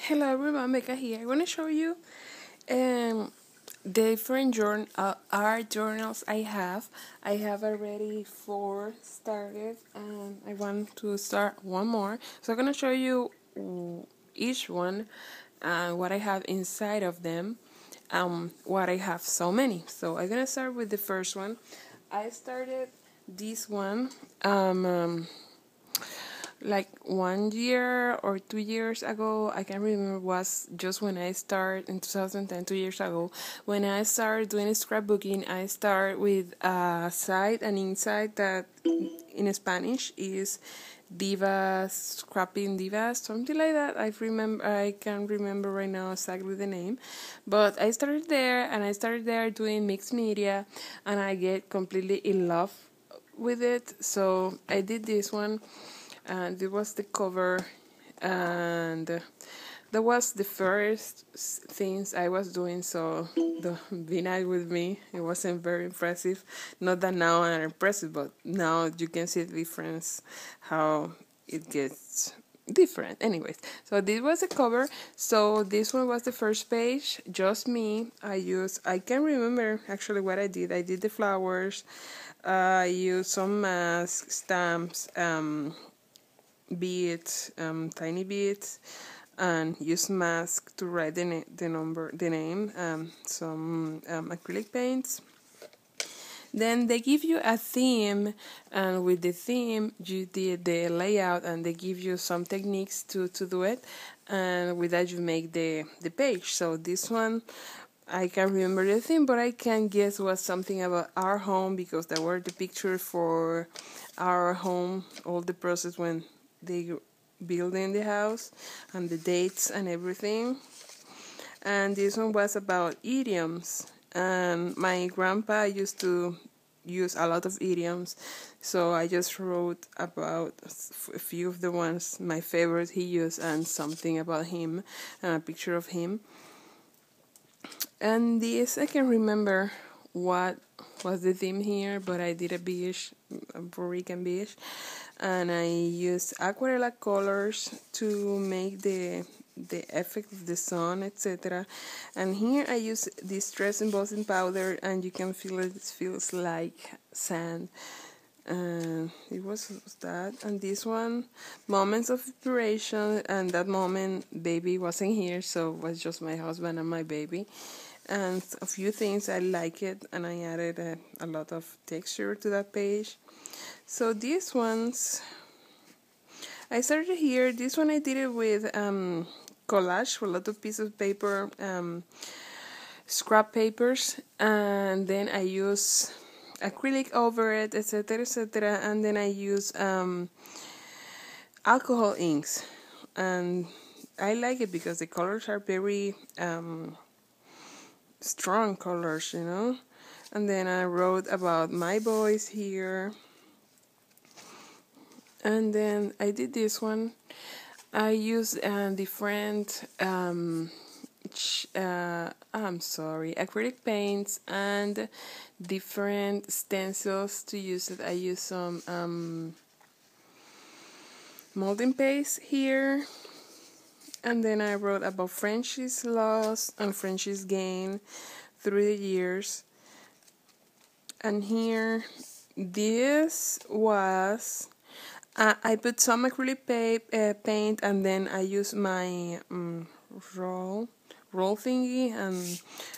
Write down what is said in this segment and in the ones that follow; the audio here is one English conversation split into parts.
Hello everyone, Becca here. I want to show you the different art journals I have. I have already 4 started and I want to start one more. So I'm going to show you each one, what I have inside of them, what I have so many. So I'm going to start with the first one. I started this one like 1 year or 2 years ago. I can't remember, was just when I started in 2010, 2 years ago. When I started doing scrapbooking, I start with a side and inside that in Spanish is Divas, Scrapping Divas, something like that. I can't remember right now exactly the name, but I started there and I started there doing mixed media, and I get completely in love with it. So I did this one, and it was the cover, and that was the first things I was doing. So be nice with me, it wasn't very impressive. Not that now I'm impressive, but now you can see the difference, how it gets different. Anyways, so this was the cover. So this one was the first page, just me. I can't remember actually what I did. I did the flowers, I used some masks, stamps, beads, tiny beads, and use mask to write the name, some acrylic paints. Then they give you a theme, and with the theme you did the layout, and they give you some techniques to do it, and with that you make the page. So this one, I can't remember the theme, but I can guess was something about our home, because there were the pictures for our home, all the process when they building the house, and the dates and everything. And this one was about idioms, and my grandpa used to use a lot of idioms, so I just wrote about a few of the ones, my favorite he used, and something about him, and a picture of him. And this, I can remember what was the theme here, but I did a beach, a Puerto Rican beach, and I used aquarella colors to make the effect of the sun, etc. And here I use this stress embossing powder, and you can feel it feels like sand. And it was that. And this one, moments of inspiration, and that moment baby wasn't here, so it was just my husband and my baby. And a few things I like it, and I added a lot of texture to that page. So these ones, I started here. This one I did it with collage, with a lot of pieces of paper, scrap papers, and then I use acrylic over it, etc., etc. And then I use alcohol inks, and I like it because the colors are very strong colors, you know. And then I wrote about my boys here. And then I did this one. I used different acrylic paints and different stencils to use it. I used some molding paste here. And then I wrote about French's loss and French's gain through the years. And here, this was, I put some acrylic paint, and then I use my roll thingy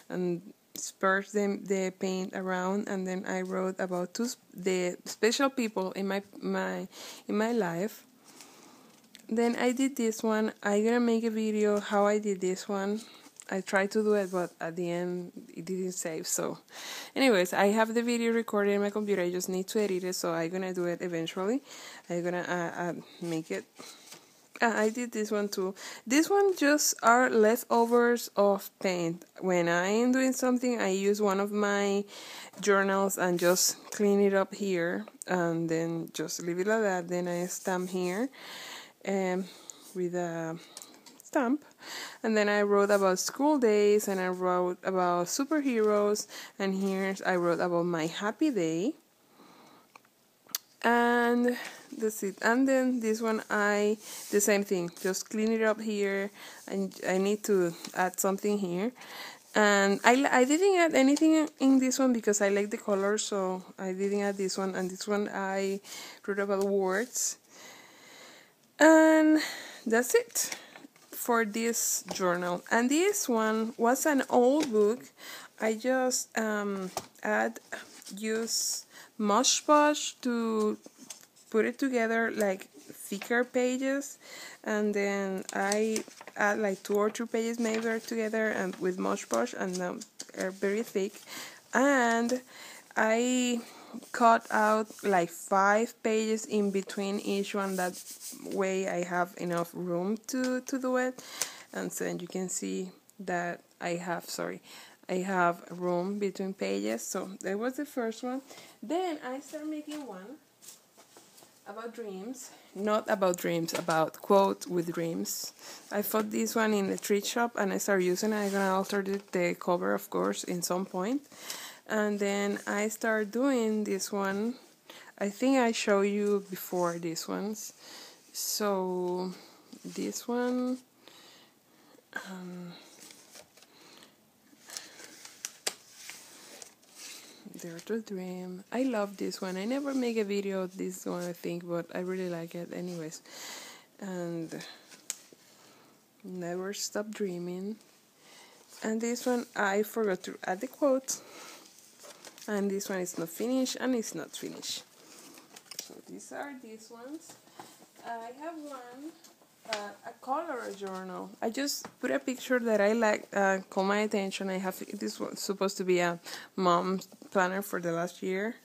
and spread the paint around, and then I wrote about the special people in my life. Then I did this one. I'm gonna make a video how I did this one. I tried to do it, but at the end it didn't save. So anyways, I have the video recorded in my computer. I just need to edit it, so I'm gonna do it eventually. I'm gonna make it. I did this one too. This one just are leftovers of paint. When I'm doing something, I use one of my journals and just clean it up here, and then just leave it like that. Then I stamp here with a stamp, and then I wrote about school days, and I wrote about superheroes, and here I wrote about my happy day. And that's it. And then this one, the same thing, just clean it up here, and I need to add something here. And I didn't add anything in this one because I like the color, so I didn't add this one. And this one I wrote about words. And that's it for this journal. And this one was an old book. I just use Mosh Posh to put it together, like thicker pages, and then I add like 2 or 3 pages maybe together and with Mosh Posh, and are very thick. And I cut out like 5 pages in between each one, that way I have enough room to do it. And so you can see that I have room between pages. So that was the first one. Then I started making one about dreams, not about dreams, about quote with dreams. I found this one in the thrift shop and I started using it. I'm gonna alter the cover, of course, in some point. And then I start doing this one. I think I showed you before these ones. So this one, Dare to Dream. I love this one. I never make a video of this one, I think, but I really like it anyways. And Never Stop Dreaming. And this one I forgot to add the quote. And this one is not finished, and it's not finished. So these are these ones. I have one, a color journal. I just put a picture that I like, caught my attention. I have this one supposed to be a mom's planner for the last year,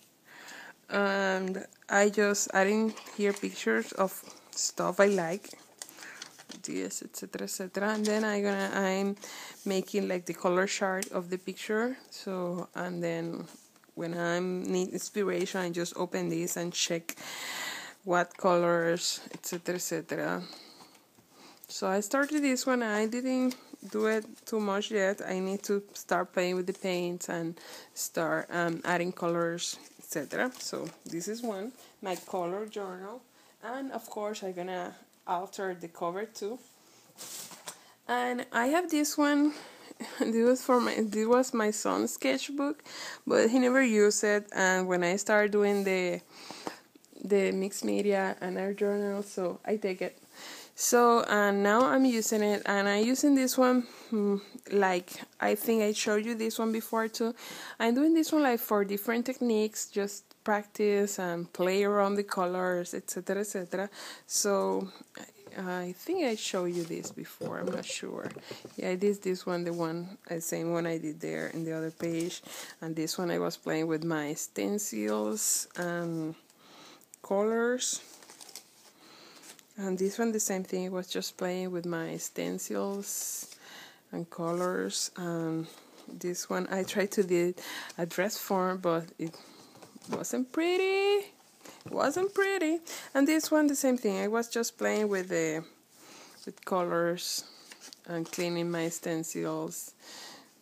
and I just adding here pictures of stuff I like, this, etc., etc. And then I'm making like the color chart of the picture. So, and then when I need inspiration, I just open this and check what colors, etc., etc. So I started this one. I didn't do it too much yet. I need to start playing with the paints and start adding colors, etc. So this is one, my color journal. And of course I'm gonna alter the cover too. And I have this one. This was my son's sketchbook, but he never used it. And when I started doing the mixed media and art journal, so I take it. So now I'm using it, and I'm using this one like I think I showed you this one before too. I'm doing this one like for different techniques, just practice and play around the colors, etc., etc. So I think I showed you this before, I'm not sure. Yeah, I did this one, the same one I did there in the other page. And this one I was playing with my stencils and colors. And this one the same thing, I was just playing with my stencils and colors. And this one I tried to do a dress form, but it wasn't pretty. And this one the same thing, I was just playing with colors and cleaning my stencils.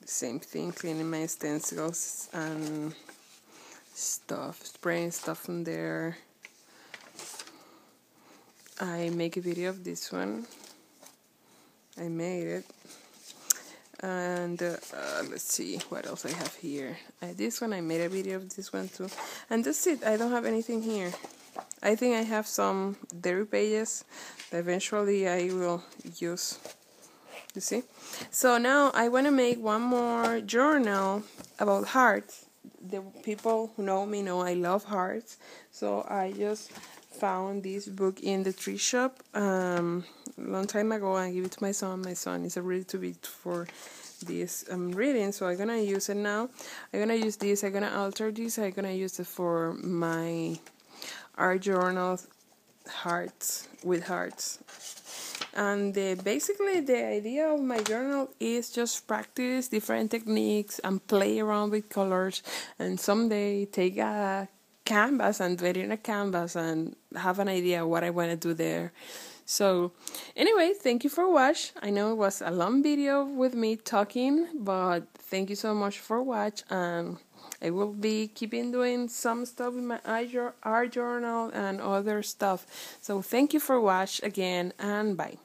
The same thing, cleaning my stencils and stuff, spraying stuff in there. I make a video of this one. I made it. And let's see what else I have here. This one I made a video of this one too. And that's it. I don't have anything here. I think I have some diary pages that eventually I will use. You see? So now I want to make one more journal about hearts. The people who know me know I love hearts. So I just found this book in the thrift shop long time ago. I give it to my son. My son is ready to be for this reading, so I'm gonna use it now. I'm gonna use this. I'm gonna alter this. I'm gonna use it for my art journal, hearts with hearts. And basically the idea of my journal is just practice different techniques and play around with colors, and someday take a canvas and do it in a canvas and have an idea what I want to do there. So anyway, thank you for watching. I know it was a long video with me talking, but thank you so much for watching, and I will be keeping doing some stuff in my art journal and other stuff. So thank you for watching again, and bye.